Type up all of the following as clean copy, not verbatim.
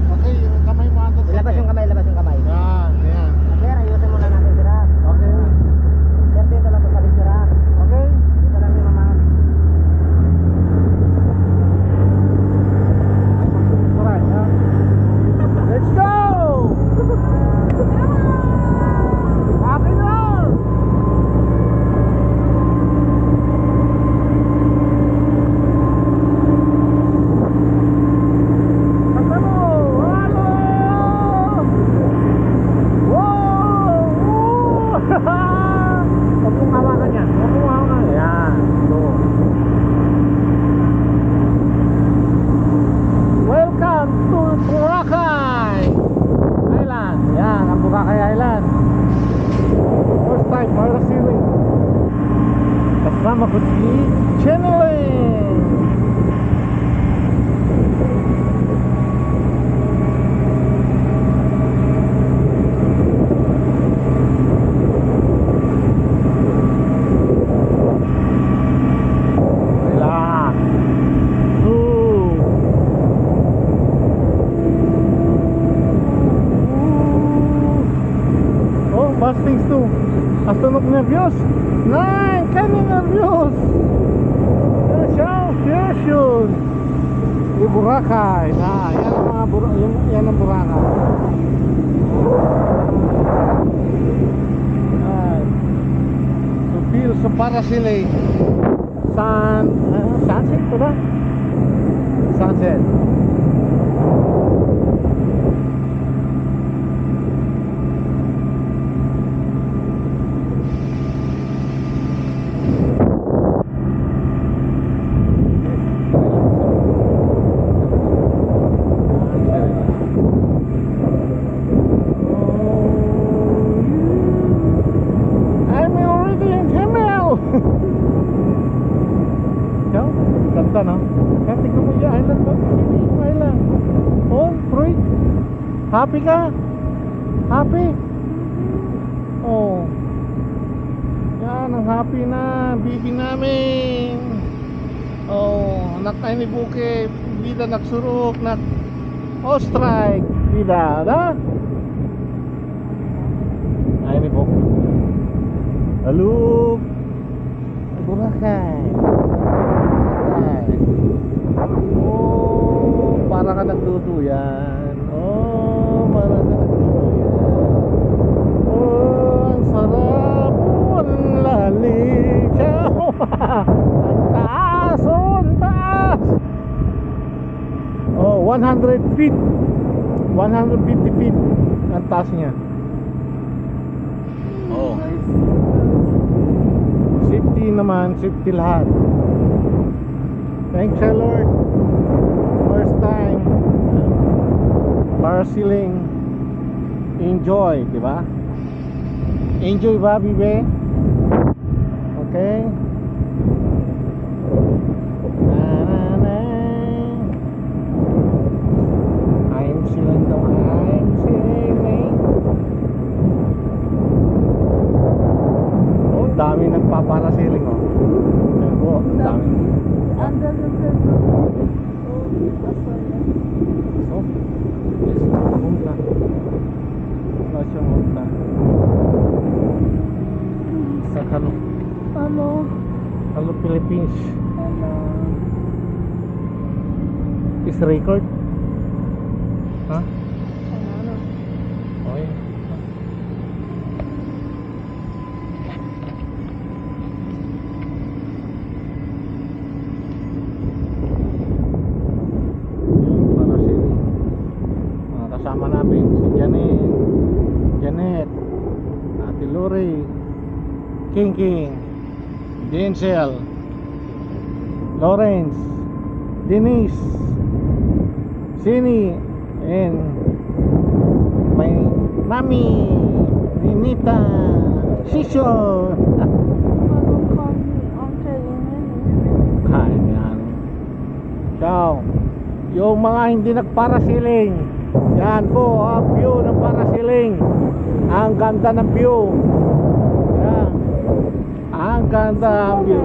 Okay, yung kamay mo andun sa Ilabas yung kamay, ilabas yung kamay. Yan, yan. Sir, ayusin muna natin sir. Okay. Sir, dito lang sa sir. Okay. Dito lang yung mama. Alright, yeah. Let's go! Happy road! Huwag mong hawakan yan. Huwag mong hawakan. Yan. So. Welcome to Boracay Island. Yan, ang Boracay Island. First time, parasailing. Kasama ko si Channeling. Bastings too. Astunog nervyos. Nein, kami nervyos. Ciao, precious. Yung Boracay. Yan ang mga yan ang Boracay. So feel sa parasailing. Sunset to ba? Sunset. Ganda no? Kaya tignan mo yung island mo. Yung island. Oh, Freud. Happy ka? Happy? Oh. Yan ang happy na bibi namin. Oh, anak tayo ni Buke. Bida nagsurok. Oh, strike. Bida, da? Ay ni Buke. Halo. Boracay. Oh, para ka nagduduyan. Oh, para ka nagduduyan. Oh, ang sarap. Oh, ang lalim. Ciao. Ang taas. Oh, ang taas. Oh, 100 feet. 150 feet ang taas niya. Oh. Safety naman, safety lahat. Thanks Lord. First time parasailing. Enjoy, di ba? Enjoy ba, bibe? Okay. I'm sailing daw. I'm sailing. Oh, dami nagpaparasailing oh. Ayun po, dami. Andal yung person. So, yes, pumunta. Lasyon pumunta. Sa Hello Philippines. Hello. Is record? Ha? Ano? Okay. Kasama namin si Janet, Ate Lori, King, Denzel, Lawrence, Denise, Sini, and my mommy, Ninita, Sisyo. Anong kami ang kailangan? Kain yan. Ciao. Yung mga hindi nagparasailing, yan po ang view ng parasailing. Ang ganda ng view. Yan. Ang ganda ang view.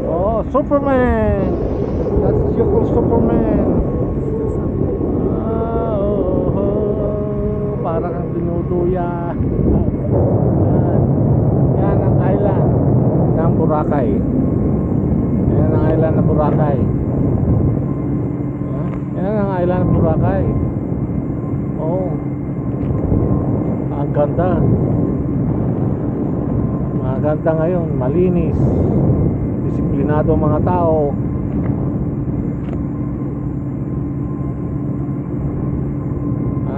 Oh, Superman. That's your Superman. Boracay. Yan ang island ng Boracay. Yan ang island ng Boracay. Oh, ang ganda. Maganda ngayon, malinis, disiplinado ang mga tao.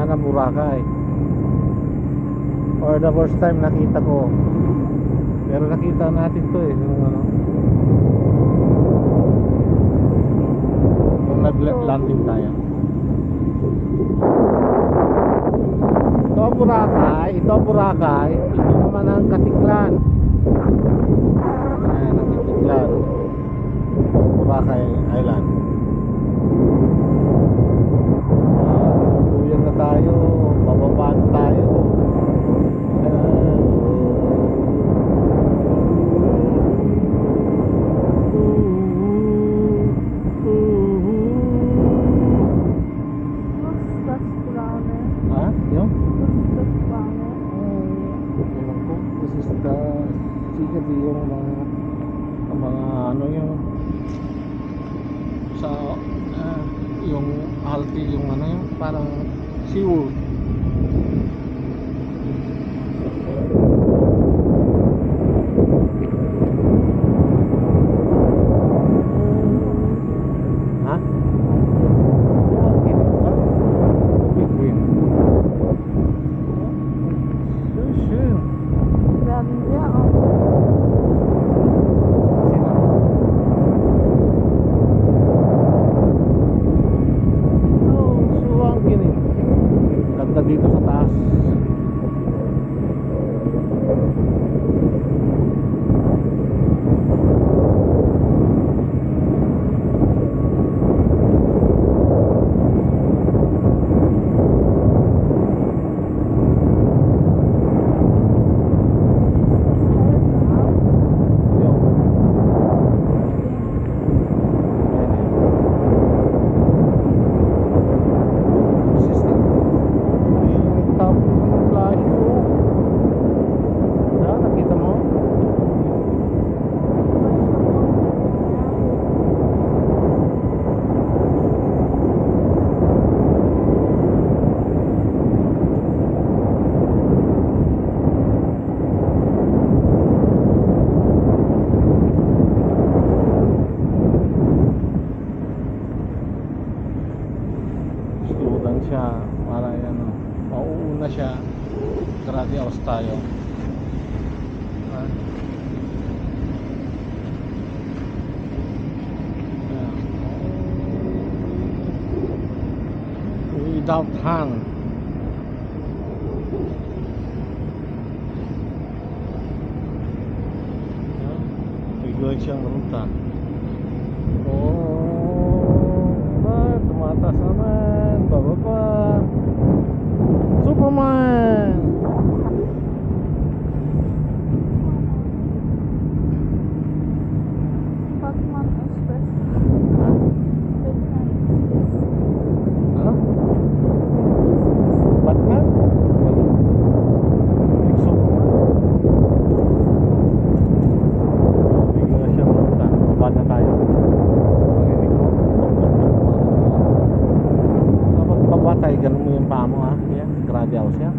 Ang Boracay. For the first time nakita ko. Pero nakita natin to eh, yung ano, yung nag-landing tayo. Ito ang Boracay, ito naman ang Katiklan. Ayan ang Katiklan, Boracay Island. Tinutuyang na tayo, bababa na tayo. What's das Braune? Ha? Yung? What's das Braune? Ewan ko, this is the sikat yung mga ano yung sa yung alti yung ano yung parang SeaWorld. Ha? Big win. Schön. Werden wir auch. Sino? Oh, suwang gini. Ganda dito sa taas. Yung. This is yung top ng flash. Nakita mo? Student siya, para yan, mauuna siya. Grabe aus tayo. Ah. Without hand. Biglang siyang ruta. Tumatas naman, bababa. Superman! Batman ist best. Ha? Batman ist best. Ano? Batman? Wala. Like Superman? Bigla siyang ruta. Baba na tayo. Pag-ibig mo. Kapag babatay, ganun mo yung paa mo ha. Yan, grabe house yan.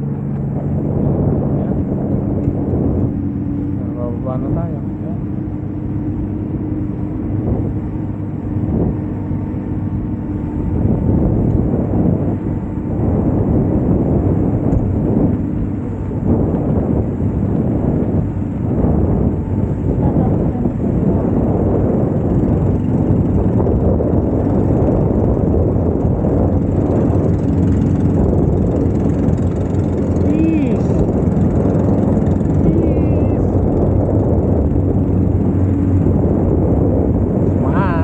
Yan. Bababa na tayo. Yan. Peace! Peace! Smile!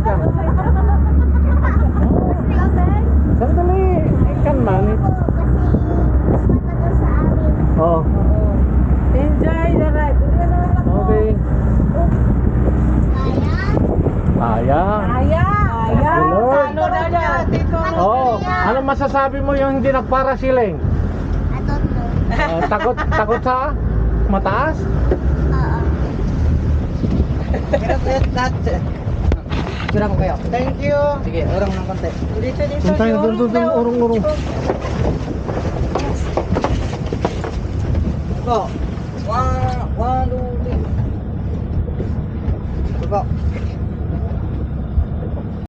ka. Sandali, ikan man. Oh, Enjoy the ride. okay. Kaya. Kaya. Thank you, Lord. Ano daw yan? Oh, ano masasabi mo yung hindi nagparasiling? Takot sa mataas? Sira ko kayo. Thank you. Sige, urong ng konti. Dito. Puntay, doon, urong. Go. One, two,